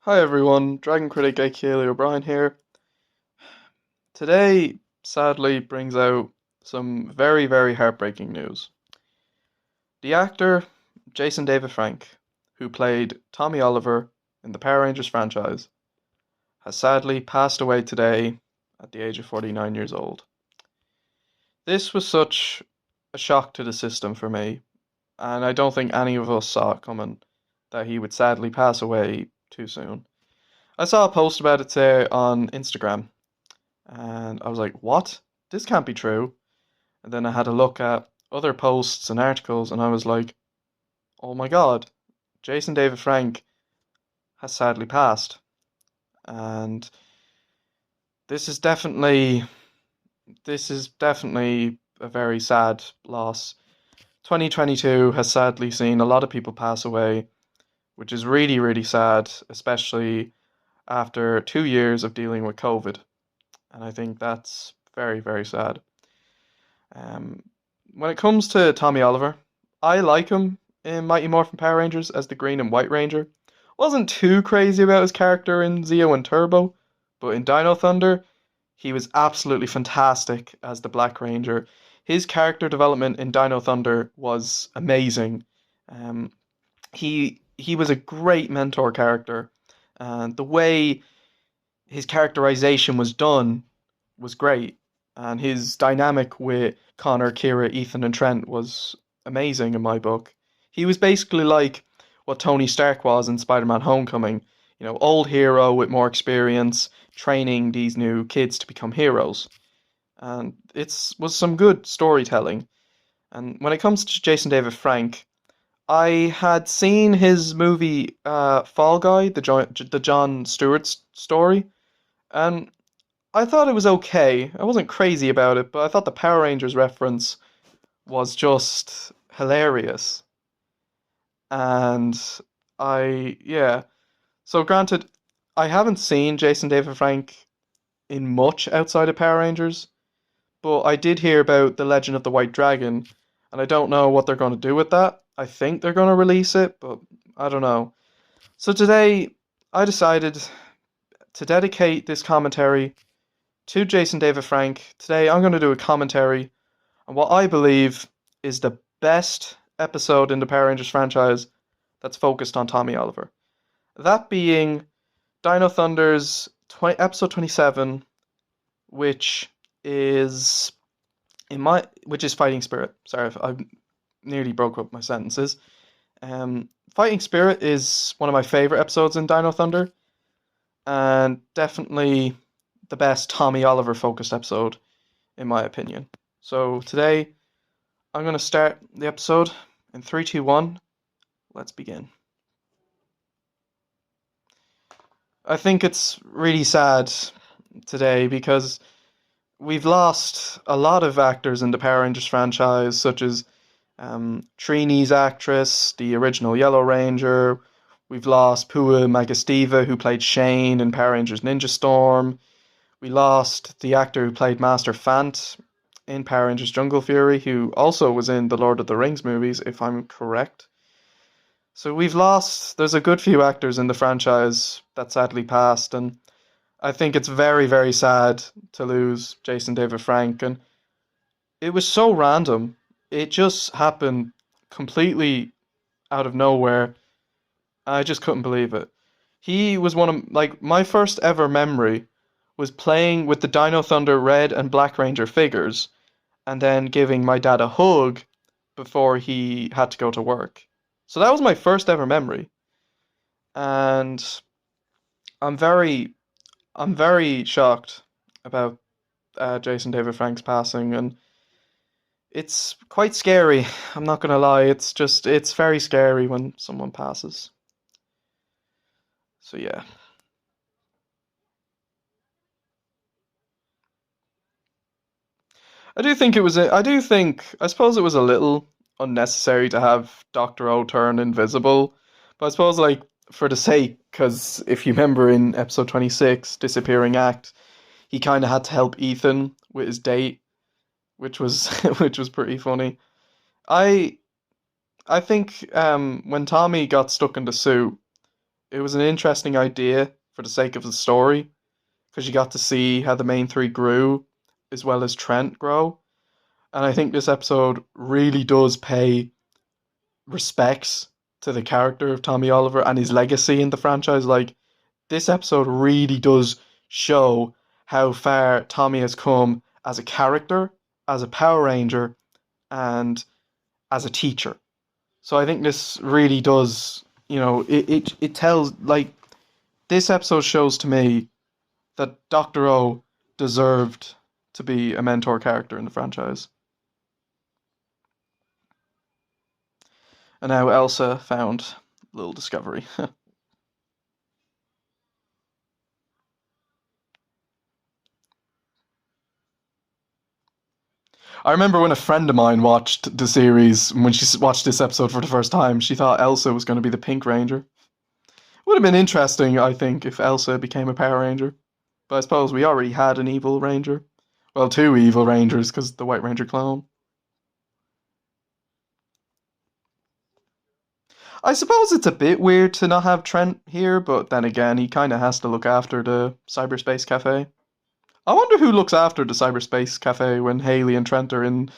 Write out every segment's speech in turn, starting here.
Hi everyone, Dragon Critic aka O'Brien here. Today, sadly, brings out some very, very heartbreaking news. The actor Jason David Frank, who played Tommy Oliver in the Power Rangers franchise, has sadly passed away today at the age of 49 years old. This was such a shock to the system for me, and I don't think any of us saw it coming that he would sadly pass away too soon. I saw a post about it today on Instagram, and I was like, what? This can't be true. And then I had a look at other posts and articles, and I was like, oh my god, Jason David Frank has sadly passed. And this is definitely this is definitely a very sad loss. 2022 has sadly seen a lot of people pass away, which is really, really sad, especially after 2 years of dealing with COVID. And I think that's very, very sad. Um, when it comes to Tommy Oliver, I like him in Mighty Morphin Power Rangers as the Green and White Ranger. Wasn't too crazy about his character in Zeo and Turbo, but in Dino Thunder, he was absolutely fantastic as the Black Ranger. His character development in Dino Thunder was amazing. Um, he was a great mentor character, and the way his characterization was done was great, and his dynamic with Connor, Kira, Ethan, and Trent was amazing in my book. He was basically like what Tony Stark was in Spider-Man: Homecoming. You know, old hero with more experience, training these new kids to become heroes, and it's was some good storytelling. And when it comes to Jason David Frank, I had seen his movie Fall Guy, the John Stewart story, and I thought it was okay. I wasn't crazy about it, but I thought the Power Rangers reference was just hilarious. And yeah. So granted, I haven't seen Jason David Frank in much outside of Power Rangers, but I did hear about The Legend of the White Dragon, and I don't know what they're going to do with that. I think they're going to release it, but I don't know. So today, I decided to dedicate this commentary to Jason David Frank. Today, I'm going to do a commentary on what I believe is the best episode in the Power Rangers franchise that's focused on Tommy Oliver. That being Dino Thunder's episode 27, which is which is Fighting Spirit. Sorry, I nearly broke up my sentences. Fighting Spirit is one of my favorite episodes in Dino Thunder, and definitely the best Tommy Oliver focused episode, in my opinion. So today, I'm going to start the episode in 3, 2, 1. Let's begin. I think it's really sad today because we've lost a lot of actors in the Power Rangers franchise, such as Trini's actress, the original Yellow Ranger. We've lost Pua Magastiva, who played Shane in Power Rangers Ninja Storm. We lost the actor who played Master Fant in Power Rangers Jungle Fury, who also was in the Lord of the Rings movies, if I'm correct. So there's a good few actors in the franchise that sadly passed, and I think it's very, very sad to lose Jason David Frank. And it was so random. It just happened completely out of nowhere. I just couldn't believe it. He was one of, like, my first ever memory was playing with the Dino Thunder Red and Black Ranger figures and then giving my dad a hug before he had to go to work. So that was my first ever memory. And I'm very I'm very shocked about Jason David Frank's passing, and it's quite scary. I'm not gonna lie. It's very scary when someone passes. So yeah. I suppose it was a little unnecessary to have Dr. O turn invisible, but I suppose, like, for the sake, because if you remember in episode 26, Disappearing Act, he kind of had to help Ethan with his date, which was which was pretty funny. I I think when Tommy got stuck in the suit, it was an interesting idea for the sake of the story, because you got to see how the main three grew, as well as Trent grow. And I think this episode really does pay respects to the character of Tommy Oliver and his legacy in the franchise. Like, this episode really does show how far Tommy has come as a character, as a Power Ranger, and as a teacher. So I think this really does, it tells, like, this episode shows to me that Dr. O deserved to be a mentor character in the franchise. And now Elsa found a little discovery. I remember when a friend of mine watched the series, when she watched this episode for the first time, she thought Elsa was going to be the Pink Ranger. Would have been interesting, I think, if Elsa became a Power Ranger. But I suppose we already had an evil Ranger. Well, two evil Rangers, because the White Ranger clone. I suppose it's a bit weird to not have Trent here, but then again, he kind of has to look after the Cyberspace Cafe. I wonder who looks after the Cyberspace Cafe when Haley and Trent are in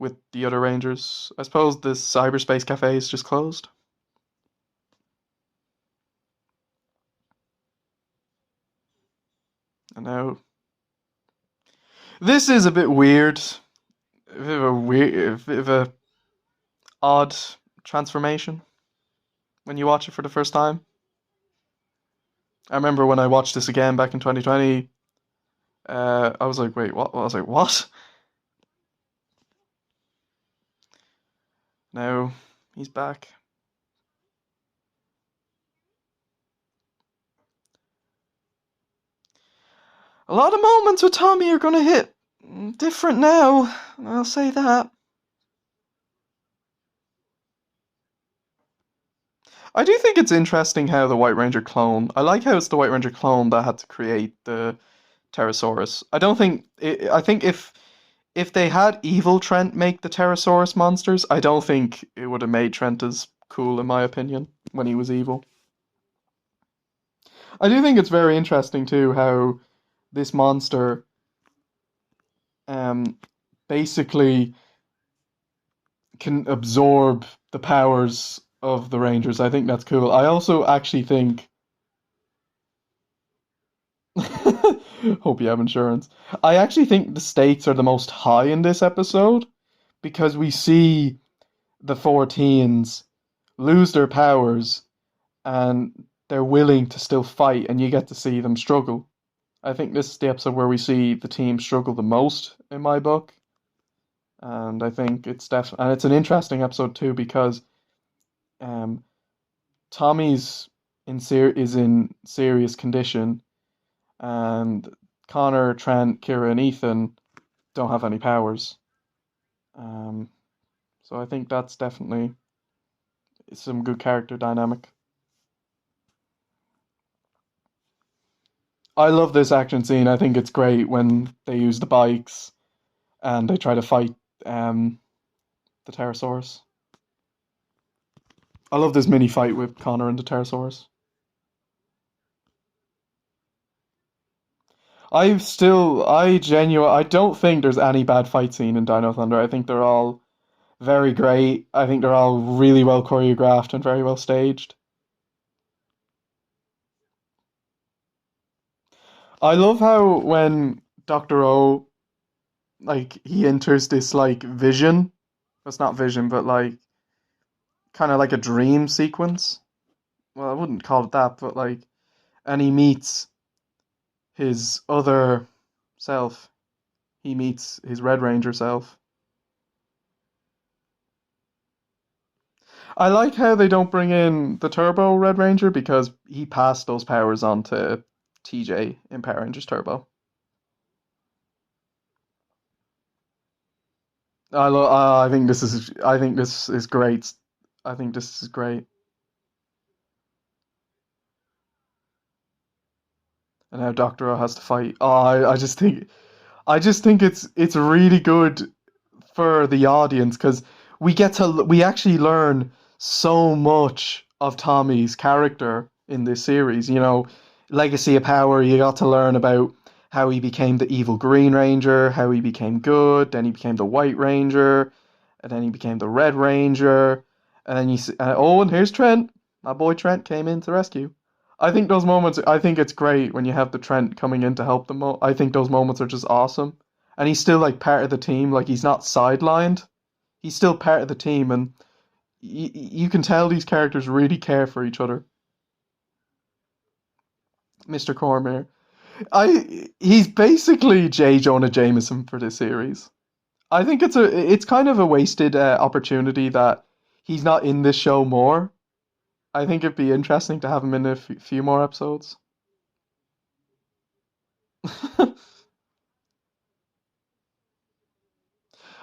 with the other Rangers. I suppose the Cyberspace Cafe is just closed. And now, this is a bit weird, a bit of a odd transformation when you watch it for the first time. I remember when I watched this again back in 2020. I was like, wait, what? I was like, what? Now he's back. A lot of moments with Tommy are gonna hit different now. I'll say that. I do think it's interesting how the White Ranger clone. I like how it's the White Ranger clone that had to create the Pterosaurus. I don't think. I think if they had evil Trent make the Pterosaurus monsters, I don't think it would have made Trent as cool, in my opinion, when he was evil. I do think it's very interesting too how this monster um basically can absorb the powers of the Rangers. I think that's cool. I also actually think hope you have insurance. I actually think the stakes are the most high in this episode because we see the four teens lose their powers and they're willing to still fight and you get to see them struggle. I think this is the episode where we see the team struggle the most in my book. And I think it's definitely, and it's an interesting episode too because um Tommy's is in serious condition and Connor, Trent, Kira, and Ethan don't have any powers. Um, so I think that's definitely some good character dynamic. I love this action scene. I think it's great when they use the bikes and they try to fight um, the Pterosaurus. I love this mini fight with Connor and the Pterosaurus. I don't think there's any bad fight scene in Dino Thunder. I think they're all very great. I think they're all really well choreographed and very well staged. I love how when Dr. O like he enters this like vision. It's not vision, but like kind of like a dream sequence. Well, I wouldn't call it that, but like and he meets his other self. He meets his Red Ranger self. I like how they don't bring in the Turbo Red Ranger because he passed those powers on to TJ in Power Rangers Turbo. I think this is. I think this is great. I think this is great. And now Doctor O has to fight. I just think it's really good for the audience because we actually learn so much of Tommy's character in this series. You know, Legacy of Power, you got to learn about how he became the evil Green Ranger, how he became good, then he became the White Ranger, and then he became the Red Ranger, and then you see, oh, and here's Trent. My boy Trent came in to rescue. I think those moments, I think it's great when you have the Trent coming in to help them. I think those moments are just awesome. And he's still like part of the team, like he's not sidelined. He's still part of the team, and you can tell these characters really care for each other. Mr. Cormier. He's basically J. Jonah Jameson for this series. I think it's kind of a wasted opportunity that he's not in this show more. I think it'd be interesting to have him in a few more episodes.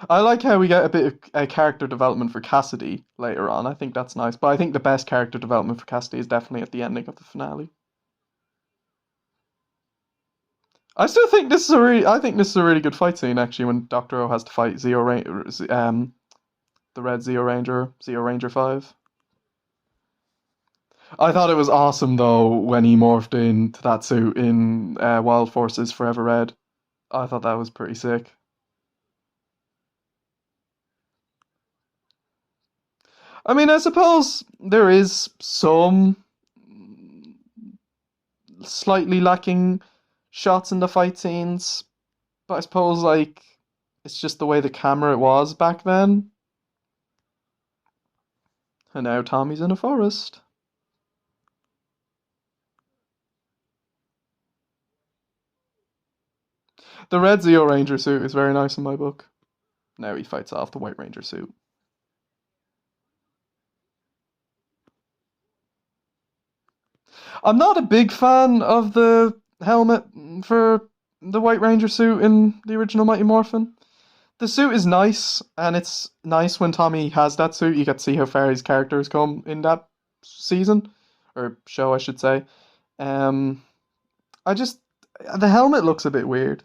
I like how we get a bit of character development for Cassidy later on. I think that's nice, but I think the best character development for Cassidy is definitely at the ending of the finale. I still think this is a really, I think this is a really good fight scene actually when Doctor O has to fight the Red Zeo Ranger 5. I thought it was awesome though when he morphed into that suit in Wild Forces Forever Red. I thought that was pretty sick. I mean, I suppose there is some slightly lacking shots in the fight scenes, but I suppose like it's just the way the camera was back then. And now Tommy's in a forest. The red Zeo Ranger suit is very nice in my book. Now he fights off the White Ranger suit. I'm not a big fan of the helmet for the White Ranger suit in the original Mighty Morphin. The suit is nice, and it's nice when Tommy has that suit. You get to see how far his character has come in that season, or show, I should say. Um, I just the helmet looks a bit weird.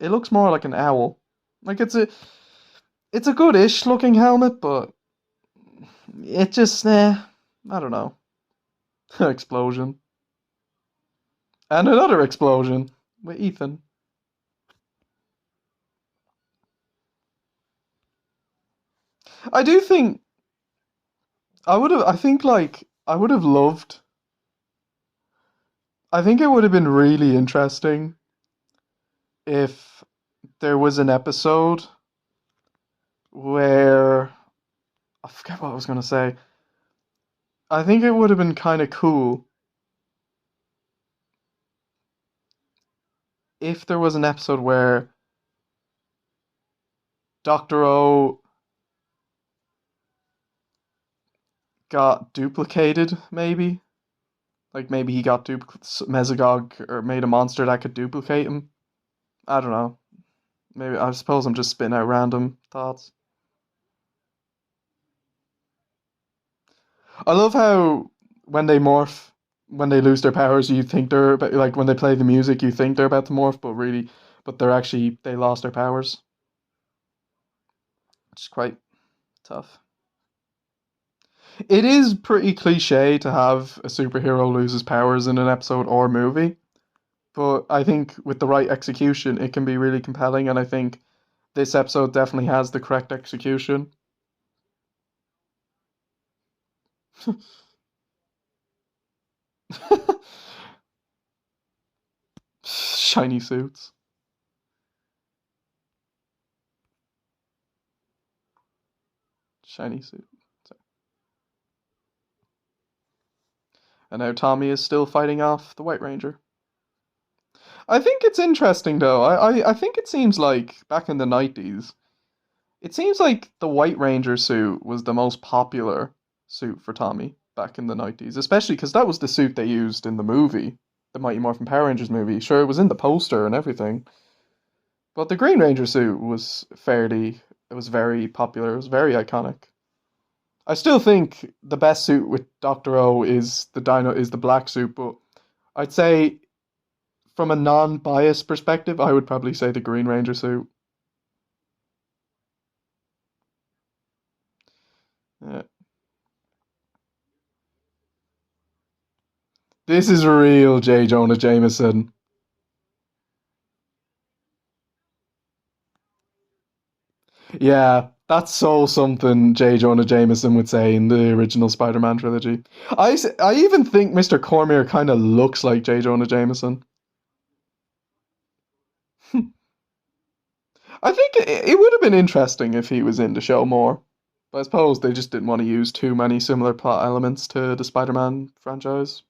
It looks more like an owl. Like it's a good-ish looking helmet, but it just I don't know. Explosion. And another explosion with Ethan. I do think I think like I would have loved I think it would have been really interesting if there was an episode where I forget what I was gonna say. I think it would have been kind of cool if there was an episode where Doctor O got duplicated, maybe. Like maybe he got Mesogog or made a monster that could duplicate him. I don't know. Maybe I suppose I'm just spitting out random thoughts. I love how when they morph, when they lose their powers, you think they're about, like when they play the music, you think they're about to morph, but they're actually they lost their powers. It's quite tough. It is pretty cliche to have a superhero lose his powers in an episode or movie, but I think with the right execution, it can be really compelling, and I think this episode definitely has the correct execution. Shiny suits. Shiny suit. And now Tommy is still fighting off the White Ranger. I think it's interesting though. I think it seems like back in the 90s, it seems like the White Ranger suit was the most popular suit for Tommy back in the 90s, especially because that was the suit they used in the movie, the Mighty Morphin Power Rangers movie. Sure, it was in the poster and everything, but the Green Ranger suit was it was very popular, it was very iconic. I still think the best suit with Doctor O is the black suit, but I'd say from a non-biased perspective, I would probably say the Green Ranger suit. Yeah. This is real J. Jonah Jameson. Yeah, that's so something J. Jonah Jameson would say in the original Spider-Man trilogy. I even think Mr. Cormier kind of looks like J. Jonah Jameson. I think it would have been interesting if he was in the show more. But I suppose they just didn't want to use too many similar plot elements to the Spider-Man franchise.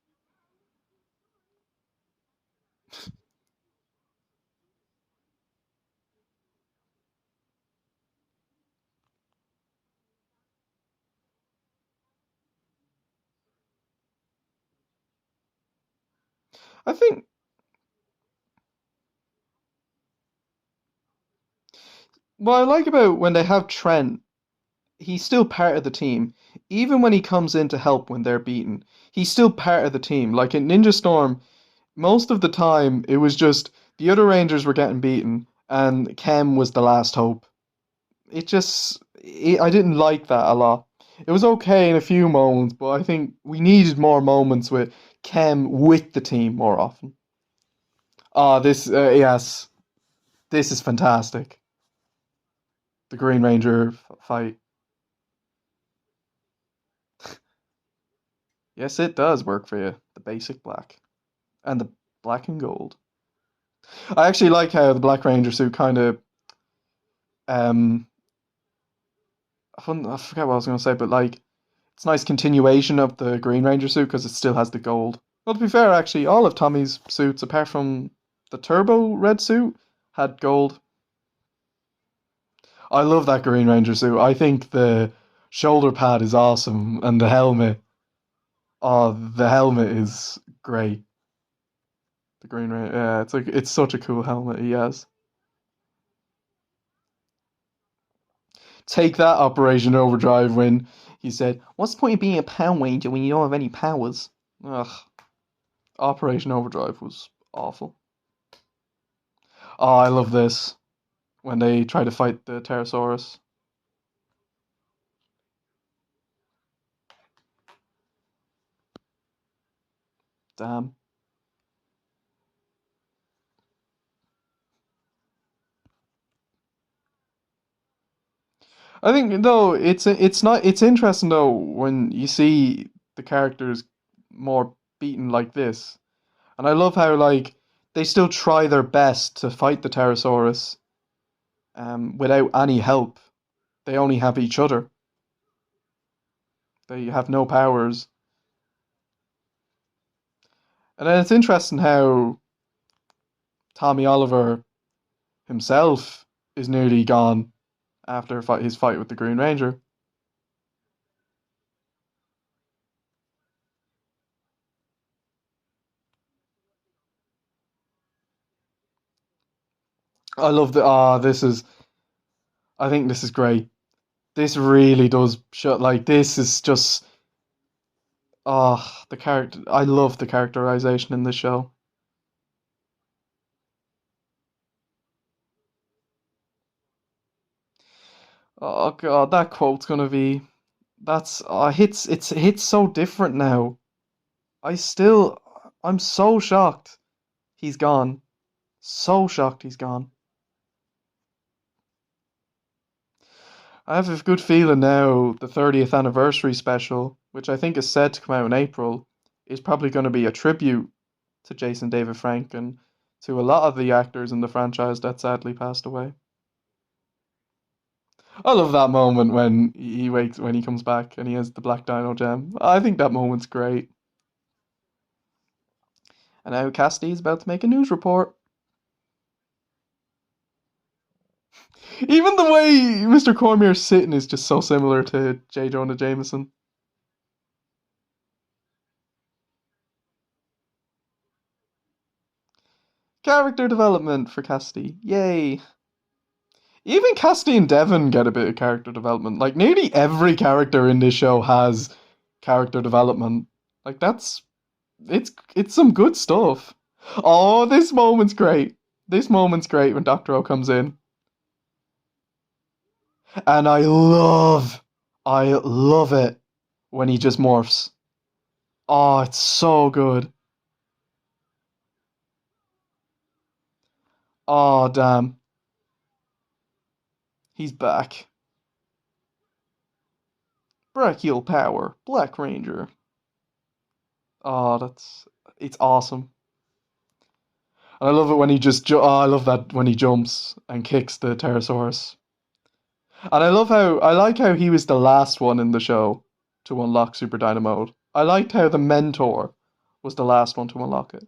I think what I like about when they have Trent, he's still part of the team. Even when he comes in to help when they're beaten, he's still part of the team. Like in Ninja Storm, most of the time it was just the other Rangers were getting beaten and Kem was the last hope. I didn't like that a lot. It was okay in a few moments, but I think we needed more moments with Kem with the team more often. Yes, this is fantastic. The Green Ranger fight. Yes, it does work for you. The basic black and the black and gold. I actually like how the Black Ranger suit kind of um I forget what I was going to say, but like it's a nice continuation of the Green Ranger suit because it still has the gold. Well, to be fair, actually, all of Tommy's suits, apart from the Turbo Red suit, had gold. I love that Green Ranger suit. I think the shoulder pad is awesome, and the helmet. Oh, the helmet is great. The Green Ranger. Yeah, it's such a cool helmet he has. Take that, Operation Overdrive, when he said, "What's the point of being a Power Ranger when you don't have any powers?" Ugh, Operation Overdrive was awful. Oh, I love this when they try to fight the Pterosaurus. Damn. I think though it's not it's interesting though when you see the characters more beaten like this, and I love how like they still try their best to fight the Pterosaurus, without any help. They only have each other. They have no powers, and then it's interesting how Tommy Oliver himself is nearly gone after his fight with the Green Ranger. I love the this is I think this is great. This really does show like this is just the character. I love the characterization in this show. Oh god, that quote's gonna be. That's it's hits so different now. I still, I'm so shocked he's gone. So shocked he's gone. I have a good feeling now the 30th anniversary special, which I think is set to come out in April, is probably going to be a tribute to Jason David Frank and to a lot of the actors in the franchise that sadly passed away. I love that moment when when he comes back and he has the black dino gem. I think that moment's great. And now Cassidy's about to make a news report. Even the way Mr. Cormier's sitting is just so similar to J. Jonah Jameson. Character development for Cassidy. Yay. Even Cassidy and Devon get a bit of character development. Like nearly every character in this show has character development. Like it's some good stuff. Oh, this moment's great. This moment's great when Doctor O comes in. And I love it when he just morphs. Oh, it's so good. Oh, damn. He's back. Brachio power. Black Ranger. Oh, it's awesome. And I love it when he just I love that when he jumps and kicks the Pterosaurus. And I like how he was the last one in the show to unlock Super Dino Mode. I liked how the mentor was the last one to unlock it.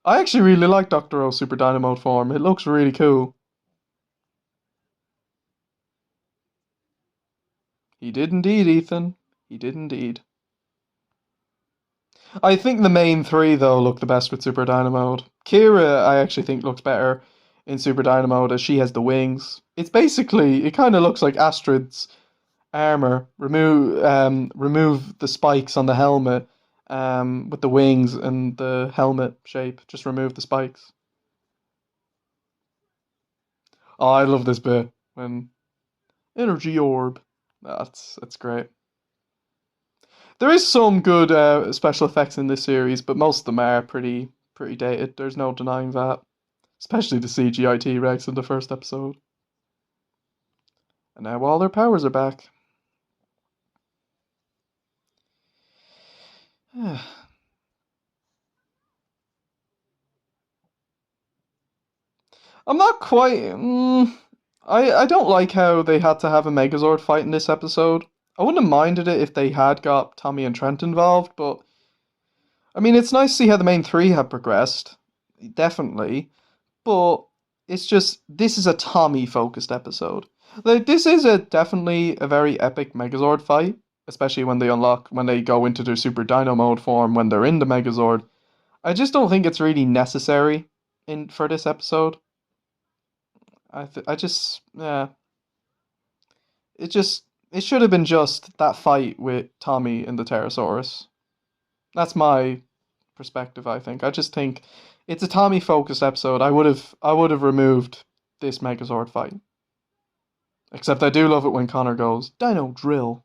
I actually really like Dr. O's Super Dino Mode form. It looks really cool. He did indeed, Ethan. He did indeed. I think the main three though look the best with Super Dino Mode. Kira, I actually think looks better in Super Dino Mode as she has the wings. It's basically it kind of looks like Astrid's armor. Remove the spikes on the helmet with the wings and the helmet shape. Just remove the spikes. Oh, I love this bit when energy orb. That's great. There is some good special effects in this series, but most of them are pretty dated. There's no denying that. Especially the CGI T-Rex in the first episode. And now all their powers are back. I'm not quite. I don't like how they had to have a Megazord fight in this episode. I wouldn't have minded it if they had got Tommy and Trent involved, but I mean, it's nice to see how the main three have progressed, definitely. But it's just this is a Tommy focused episode. Like this is a definitely a very epic Megazord fight, especially when they go into their Super Dino mode form when they're in the Megazord. I just don't think it's really necessary in for this episode. I just yeah, it should have been just that fight with Tommy and the Pterosaurus. That's my perspective, I think. I just think it's a Tommy focused episode. I would have removed this Megazord fight. Except I do love it when Connor goes, Dino drill.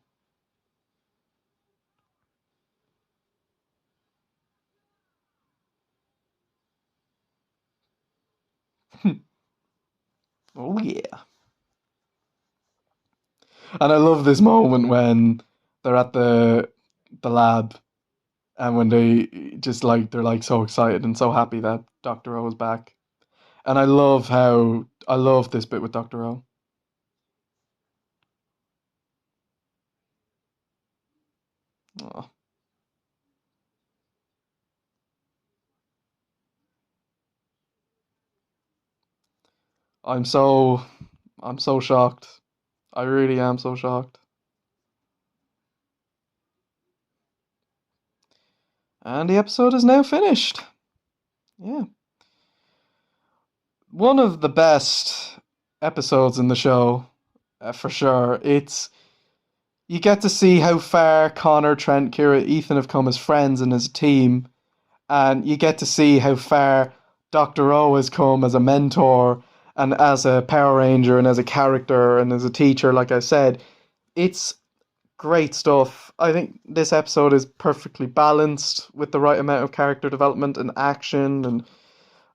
Oh yeah. And I love this moment when they're at the lab and when they just like they're like so excited and so happy that Dr. O is back. And I love this bit with Dr. O. Oh, I'm so I'm so shocked. I really am so shocked. And the episode is now finished. Yeah. One of the best episodes in the show, for sure. It's you get to see how far Connor, Trent, Kira, Ethan have come as friends and as a team, and you get to see how far Doctor O has come as a mentor and as a Power Ranger and as a character and as a teacher. Like I said, it's great stuff. I think this episode is perfectly balanced with the right amount of character development and action, and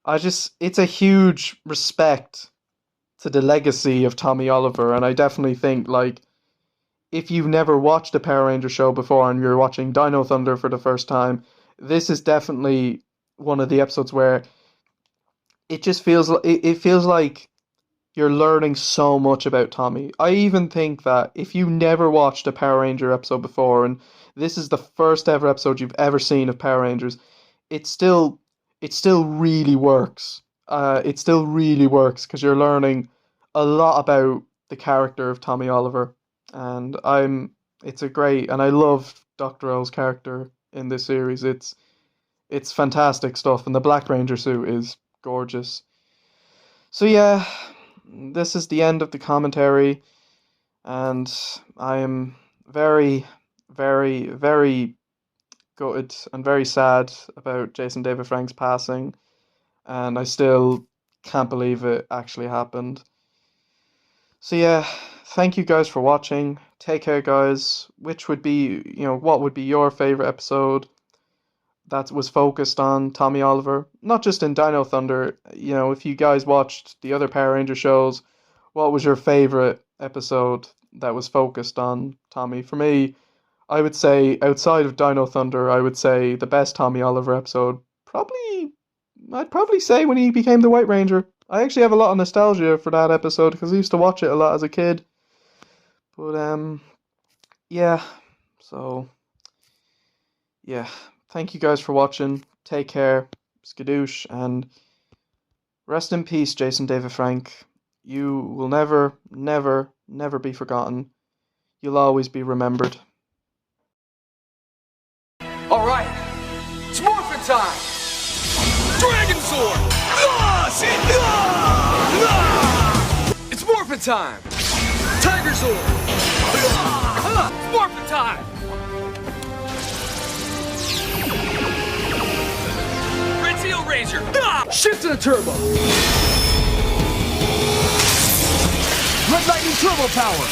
it's a huge respect to the legacy of Tommy Oliver, and I definitely think like if you've never watched a Power Ranger show before and you're watching Dino Thunder for the first time, this is definitely one of the episodes where it feels like you're learning so much about Tommy. I even think that if you never watched a Power Ranger episode before and this is the first ever episode you've ever seen of Power Rangers, it still it still really works. It still really works because you're learning a lot about the character of Tommy Oliver, and it's a great and I love Doctor O's character in this series. It's fantastic stuff, and the Black Ranger suit is gorgeous. So yeah, this is the end of the commentary, and I am very, very, very gutted and very sad about Jason David Frank's passing, and I still can't believe it actually happened. So yeah, thank you guys for watching. Take care, guys. What would be your favorite episode? that was focused on Tommy Oliver, not just in Dino Thunder. You know, if you guys watched the other Power Ranger shows, what was your favorite episode that was focused on Tommy? For me, I would say outside of Dino Thunder, I would say the best Tommy Oliver episode, I'd probably say when he became the White Ranger. I actually have a lot of nostalgia for that episode because I used to watch it a lot as a kid. But yeah, so yeah, thank you guys for watching. Take care, skadoosh, and rest in peace, Jason David Frank. You will never, never, never be forgotten. You'll always be remembered. Alright, it's Morphin time! Dragonzord! It's Morphin time! Tigerzord! It's Morphin time! Brachio Ranger! Shift to the turbo! Red Lightning Turbo Power!